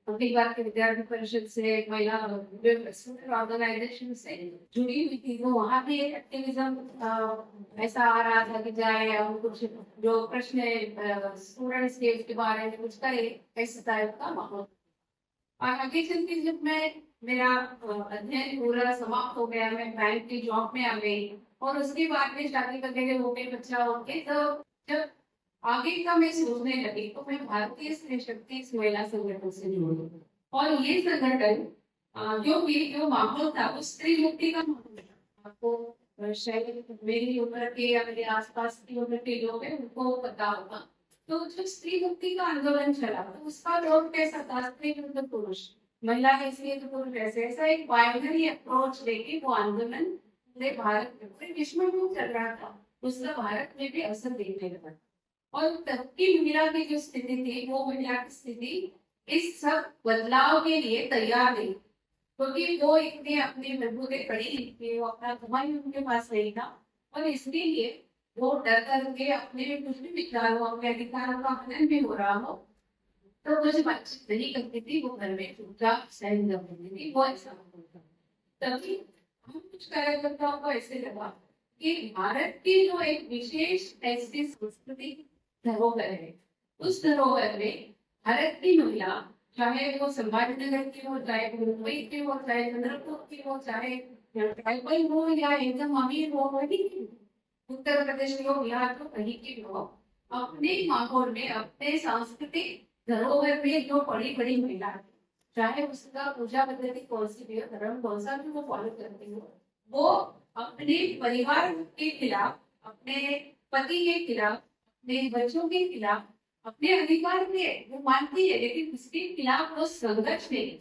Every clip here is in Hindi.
परिवार के विद्यार्थी परिषद से, महिला ऑर्गेनाइजेशन से जुड़ी हुई थी, तो वहाँ भी एक एक्टिविज्म ऐसा आ रहा था कि जाए और कुछ जो प्रश्न स्टूडेंट्स के उसके बारे में कुछ करे, इस टाइप का माहौल। और आगे चल के जब मैं मेरा अध्ययन पूरा समाप्त हो गया, मैं बैंक की जॉब में आ गई और उसके बाद में शादी वगैरह हो गई, बच्चा हो गए, तो जब आगे का मैं सोचने लगी तो मैं भारतीय स्त्री शक्ति इस महिला संगठन से जुड़ी। और ये संगठन जो माहौल था वो स्त्री मुक्ति का माहौल था। आपको शायद मेरी उम्र के या मेरे आसपास की उम्र के लोग हैं उनको पता होगा। तो जो स्त्री मुक्ति का आंदोलन चला तो उसका रोल कैसा था, स्त्री विरुद्ध पुरुष, महिला हैसियत पुरुष, ऐसे ऐसा एक बाइनरी अप्रोच लेके वो आंदोलन पूरे भारत में, पूरे विश्व में वो चल रहा था, उसका भारत में भी असर देखने लगा। और तब की महिला की जो स्थिति थी, वो महिला की स्थिति इस सब बदलाव के लिए तैयार नहीं, क्योंकि वो इतने अपने बलबूते पड़ी थी, वो अपना घमंड उनके पास नहीं था, और इसलिए वो डर करके अपने कुछ भी विचारों, अपने अधिकारों का हनन भी हो रहा हो तो कुछ बातचीत नहीं करती थी, वो घर में चुपचाप सहन कर लेती थी, वो ऐसा होता। तभी हम कुछ कार्यकर्ताओं को ऐसे लगा कि भारत की जो एक विशेष ऐसी संस्कृति धरोहर है, उस धरोहर में भारत की महिला, चाहे वो संभाजीनगर की हो, चाहे वो मुंबई की हो, चाहे चंद्रपुर की हो, चाहे ट्राइबल हो या एकदम अमीर हो, वही उत्तर प्रदेश की हो, बिहार को, कहीं की हो, अपने माहौल में अपने सांस्कृतिक धरोहर में जो बड़ी बड़ी महिला, चाहे उसका पूजा पद्धति कौन सी भी हो, धर्म कौन सा भी वो फॉलो करती हो, वो अपने परिवार के खिलाफ, अपने पति के खिलाफ, अपने बच्चों के खिलाफ, अपने अधिकार के वो मानती है, लेकिन उसके खिलाफ वो संघर्ष नहीं,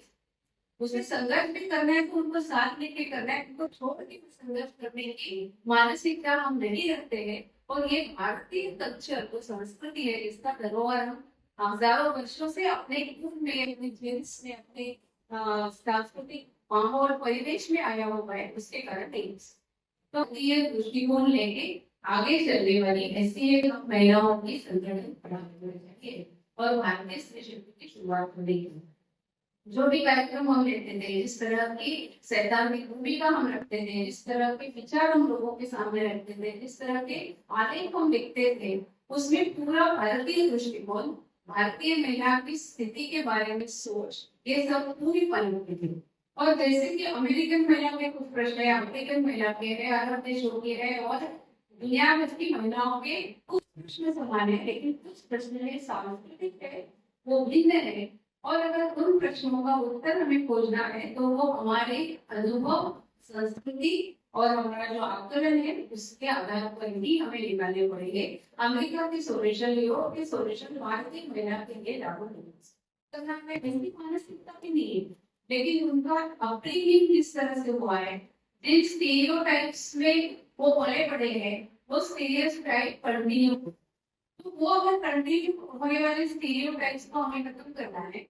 उसे संघर्ष भी करना है तो उनको साथ लेके करना है, उनको छोड़ के संघर्ष करने की मानसिकता हम नहीं रखते हैं। और ये भारतीय कल्चर जो संस्कृति है, इसका धरोहर हम हजारों वर्षों से अपने खून में, अपने जीन्स में, अपने सांस्कृतिक माहौल परिवेश में आया हुआ है, उसके कारण नहीं। तो ये दृष्टिकोण लेके आगे चलने वाली ऐसी एक महिलाओं की संगठन बढ़ाने चाहिए और भारतीय स्त्री शक्ति की शुरुआत हो रही है। जो भी कार्यक्रम हम लेते थे, जिस तरह की सैद्धांतिक भूमिका हम रखते थे, जिस तरह के विचार हम लोगों के सामने रखते थे, जिस तरह के आलेख हम लिखते थे, उसमें पूरा भारतीय दृष्टिकोण, भारतीय महिला की स्थिति के बारे में सोच, ये सब पूरी पनपती थी। और जैसे कि अमेरिकन महिला के कुछ प्रश्न है, अफ्रीकन महिला के है, अरब देशों के है और दुनिया भर की महिलाओं के कुछ प्रश्न समान है, लेकिन कुछ प्रश्न सांस्कृतिक है, वो भिन्न है। और अगर उन प्रश्नों का उत्तर हमें खोजना है तो वो हमारे अनुभव, संस्कृति और हमारा जो आकलन है उसके आधार पर ही हमें निकालने पड़ेंगे। अमेरिका की सोल्यूशन, यूरोप की सोल्यूशन भारतीय महिला के लिए लागू नहीं है, वैसी मानसिकता भी नहीं है, लेकिन उनका अपब्रिंगिंग किस तरह से हुआ है, जिन स्टीरियोटाइप्स में वो पले पड़े हैं, वो स्टीरियोटाइप कंटिन्यू, तो वो अगर कंटिन्यू होने वाले स्टीरियोटाइप्स को हमें खत्म करना है